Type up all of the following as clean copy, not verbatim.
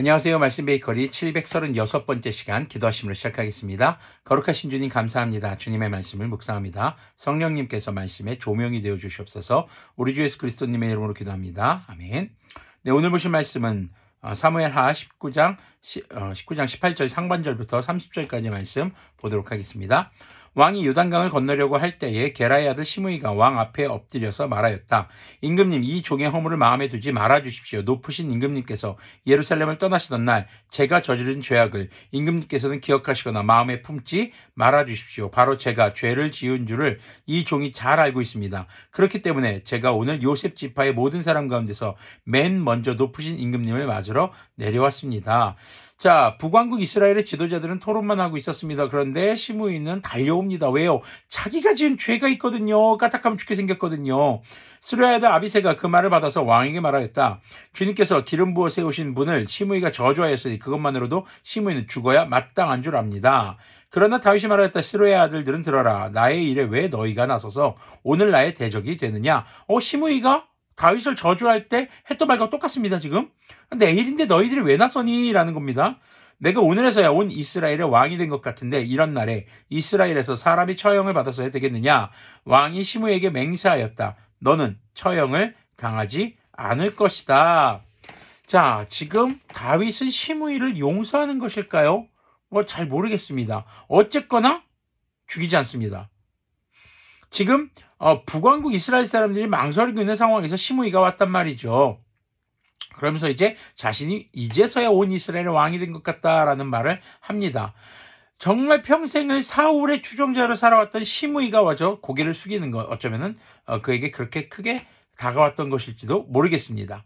안녕하세요. 말씀 베이커리 736번째 시간 기도하심으로 시작하겠습니다. 거룩하신 주님 감사합니다. 주님의 말씀을 묵상합니다. 성령님께서 말씀에 조명이 되어 주시옵소서. 우리 주 예수 그리스도님의 이름으로 기도합니다. 아멘. 네, 오늘 보실 말씀은 사무엘하 19장 18절 상반절부터 30절까지 말씀 보도록 하겠습니다. 왕이 요단강을 건너려고 할 때에 게라의 아들 시므이가 왕 앞에 엎드려서 말하였다. 임금님, 이 종의 허물을 마음에 두지 말아 주십시오. 높으신 임금님께서 예루살렘을 떠나시던 날 제가 저지른 죄악을 임금님께서는 기억하시거나 마음에 품지 말아 주십시오. 바로 제가 죄를 지은 줄을 이 종이 잘 알고 있습니다. 그렇기 때문에 제가 오늘 요셉 지파의 모든 사람 가운데서 맨 먼저 높으신 임금님을 맞으러 내려왔습니다. 자, 북왕국 이스라엘의 지도자들은 토론만 하고 있었습니다. 그런데 시므이는 달려옵니다. 왜요? 자기가 지은 죄가 있거든요. 까딱하면 죽게 생겼거든요. 스루야의 아들 아비새가 그 말을 받아서 왕에게 말하였다. 주님께서 기름 부어 세우신 분을 시므이가 저주하였으니 그것만으로도 시므이는 죽어야 마땅한 줄 압니다. 그러나 다윗이 말하였다. 스루야의 아들들은 들어라. 나의 일에 왜 너희가 나서서 오늘 나의 대적이 되느냐? 시므이가 다윗을 저주할 때 했던 말과 똑같습니다, 지금. 내 일인데 너희들이 왜 나서니? 라는 겁니다. 내가 오늘에서야 온 이스라엘의 왕이 된 것 같은데 이런 날에 이스라엘에서 사람이 처형을 받아서야 되겠느냐? 왕이 시므이에게 맹세하였다. 너는 처형을 당하지 않을 것이다. 자, 지금 다윗은 시므이를 용서하는 것일까요? 잘 모르겠습니다. 어쨌거나 죽이지 않습니다. 지금 북왕국 이스라엘 사람들이 망설이고 있는 상황에서 시므이가 왔단 말이죠. 그러면서 이제 자신이 이제서야 온 이스라엘의 왕이 된 것 같다라는 말을 합니다. 정말 평생을 사울의 추종자로 살아왔던 시므이가 와서 고개를 숙이는 것, 어쩌면은 그에게 그렇게 크게 다가왔던 것일지도 모르겠습니다.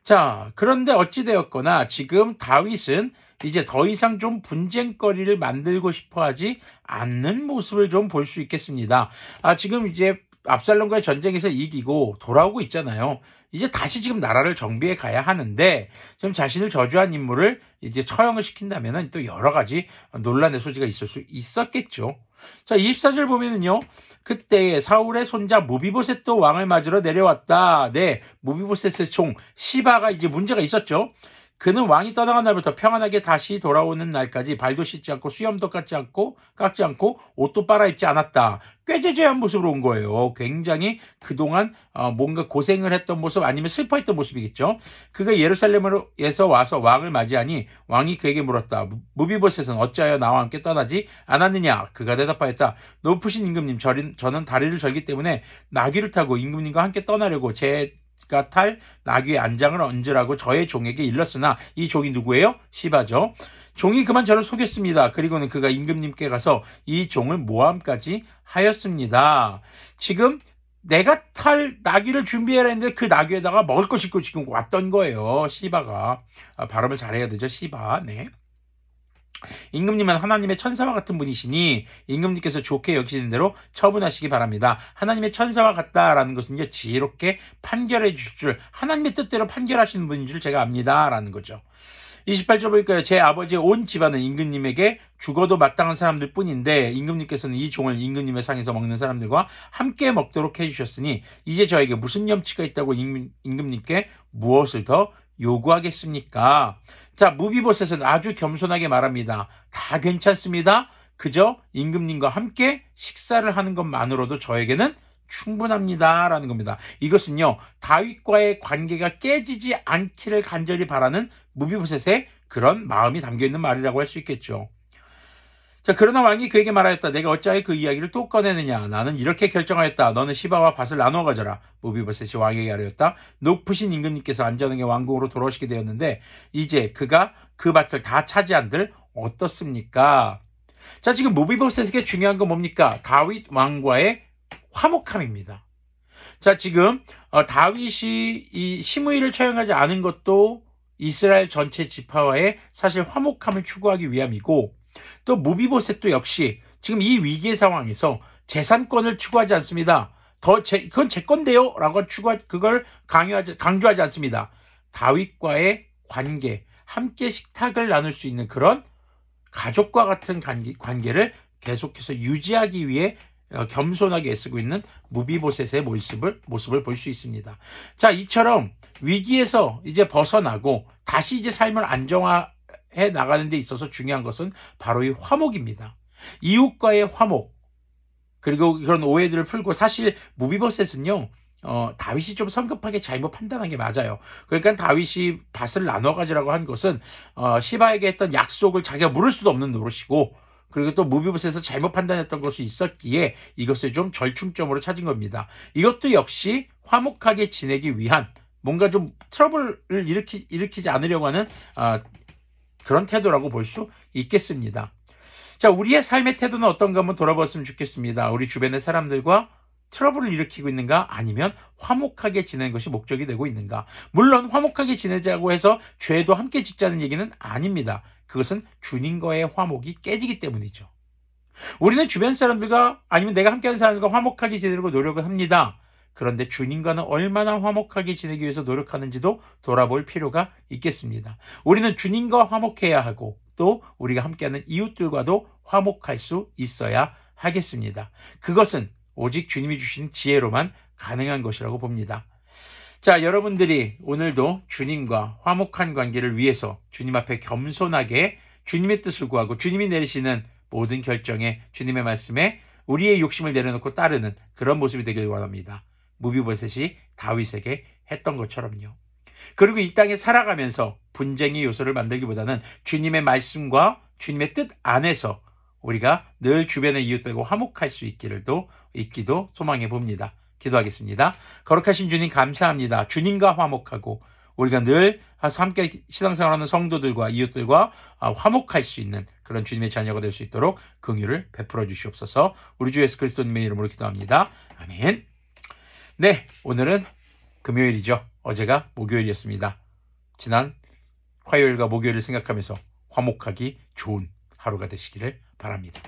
자, 그런데 어찌되었거나 지금 다윗은 이제 더 이상 좀 분쟁거리를 만들고 싶어 하지 않는 모습을 좀 볼 수 있겠습니다. 지금 이제 압살롬과의 전쟁에서 이기고 돌아오고 있잖아요. 이제 다시 지금 나라를 정비해 가야 하는데 지금 자신을 저주한 인물을 이제 처형을 시킨다면은 또 여러 가지 논란의 소지가 있을 수 있었겠죠. 자, 24절 보면은요. 그때에 사울의 손자 무비보셋도 왕을 맞으러 내려왔다. 네, 무비보셋의 종 시바가 이제 문제가 있었죠. 그는 왕이 떠나간 날부터 평안하게 다시 돌아오는 날까지 발도 씻지 않고 수염도 깎지 않고 옷도 빨아입지 않았다. 꾀죄죄한 모습으로 온 거예요. 굉장히 그동안 뭔가 고생을 했던 모습 아니면 슬퍼했던 모습이겠죠. 그가 예루살렘에서 와서 왕을 맞이하니 왕이 그에게 물었다. 무비보셋은 어찌하여 나와 함께 떠나지 않았느냐? 그가 대답하였다. 높으신 임금님, 저는 다리를 절기 때문에 나귀를 타고 임금님과 함께 떠나려고 제가 탈 나귀의 안장을 얹으라고 저의 종에게 일렀으나 이 종이 누구예요? 시바죠. 종이 그만 저를 속였습니다. 그리고는 그가 임금님께 가서 이 종을 모함까지 하였습니다. 지금 내가 탈 나귀를 준비해라 했는데 그 나귀에다가 먹을 거 싣고 지금 왔던 거예요. 시바가. 발음을 잘해야 되죠. 시바. 네. 임금님은 하나님의 천사와 같은 분이시니 임금님께서 좋게 여기시는 대로 처분하시기 바랍니다. 하나님의 천사와 같다라는 것은요, 지혜롭게 판결해 주실 줄, 하나님의 뜻대로 판결하시는 분인 줄 제가 압니다 라는 거죠. 28절 보니까요. 제 아버지의 온 집안은 임금님에게 죽어도 마땅한 사람들 뿐인데 임금님께서는 이 종을 임금님의 상에서 먹는 사람들과 함께 먹도록 해주셨으니 이제 저에게 무슨 염치가 있다고 임금님께 무엇을 더 요구하겠습니까? 자, 무비보셋은 아주 겸손하게 말합니다. 다 괜찮습니다. 그저 임금님과 함께 식사를 하는 것만으로도 저에게는 충분합니다 라는 겁니다. 이것은요, 다윗과의 관계가 깨지지 않기를 간절히 바라는 무비보셋의 그런 마음이 담겨있는 말이라고 할 수 있겠죠. 자, 그러나 왕이 그에게 말하였다. 내가 어찌하여 그 이야기를 또 꺼내느냐? 나는 이렇게 결정하였다. 너는 시바와 밭을 나누어 가져라. 무비보셋이 왕에게 아뢰었다. 높으신 임금님께서 안전하게 왕궁으로 돌아오시게 되었는데 이제 그가 그 밭을 다 차지한들 어떻습니까? 자, 지금 무비보셋에게 중요한 건 뭡니까? 다윗 왕과의 화목함입니다. 자, 지금 다윗이 이 시므이를 처형하지 않은 것도 이스라엘 전체 지파와의 사실 화목함을 추구하기 위함이고, 또 무비보셋도 역시 지금 이 위기의 상황에서 재산권을 추구하지 않습니다. 그건 제 건데요 라고 그걸 강조하지 않습니다. 다윗과의 관계, 함께 식탁을 나눌 수 있는 그런 가족과 같은 관계를 계속해서 유지하기 위해 겸손하게 애쓰고 있는 무비보셋의 모습을 볼 수 있습니다. 자, 이처럼 위기에서 이제 벗어나고 다시 이제 삶을 안정화해 나가는 데 있어서 중요한 것은 바로 이 화목입니다. 이웃과의 화목, 그리고 그런 오해들을 풀고, 사실 무비보셋은요, 다윗이 좀 성급하게 잘못 판단한 게 맞아요. 그러니까 다윗이 밭을 나눠 가지라고 한 것은 시바에게 했던 약속을 자기가 물을 수도 없는 노릇이고, 그리고 또 무비보셋에서 잘못 판단했던 것이 있었기에 이것을 좀 절충점으로 찾은 겁니다. 이것도 역시 화목하게 지내기 위한, 뭔가 좀 트러블을 일으키지 않으려고 하는 그런 태도라고 볼 수 있겠습니다. 자, 우리의 삶의 태도는 어떤가 한번 돌아봤으면 좋겠습니다. 우리 주변의 사람들과 트러블을 일으키고 있는가, 아니면 화목하게 지내는 것이 목적이 되고 있는가. 물론 화목하게 지내자고 해서 죄도 함께 짓자는 얘기는 아닙니다. 그것은 주님과의 화목이 깨지기 때문이죠. 우리는 주변 사람들과, 아니면 내가 함께하는 사람들과 화목하게 지내려고 노력을 합니다. 그런데 주님과는 얼마나 화목하게 지내기 위해서 노력하는지도 돌아볼 필요가 있겠습니다. 우리는 주님과 화목해야 하고, 또 우리가 함께하는 이웃들과도 화목할 수 있어야 하겠습니다. 그것은 오직 주님이 주신 지혜로만 가능한 것이라고 봅니다. 자, 여러분들이 오늘도 주님과 화목한 관계를 위해서 주님 앞에 겸손하게 주님의 뜻을 구하고, 주님이 내리시는 모든 결정에, 주님의 말씀에 우리의 욕심을 내려놓고 따르는 그런 모습이 되길 원합니다. 무비보셋이 다윗에게 했던 것처럼요. 그리고 이 땅에 살아가면서 분쟁의 요소를 만들기보다는 주님의 말씀과 주님의 뜻 안에서 우리가 늘 주변의 이웃들과 화목할 수 있기도 소망해 봅니다. 기도하겠습니다. 거룩하신 주님, 감사합니다. 주님과 화목하고 우리가 늘 함께 신앙생활하는 성도들과 이웃들과 화목할 수 있는 그런 주님의 자녀가 될 수 있도록 긍휼을 베풀어 주시옵소서. 우리 주 예수 그리스도님의 이름으로 기도합니다. 아멘. 네, 오늘은 금요일이죠. 어제가 목요일이었습니다. 지난 화요일과 목요일을 생각하면서 화목하기 좋은 하루가 되시기를 바랍니다.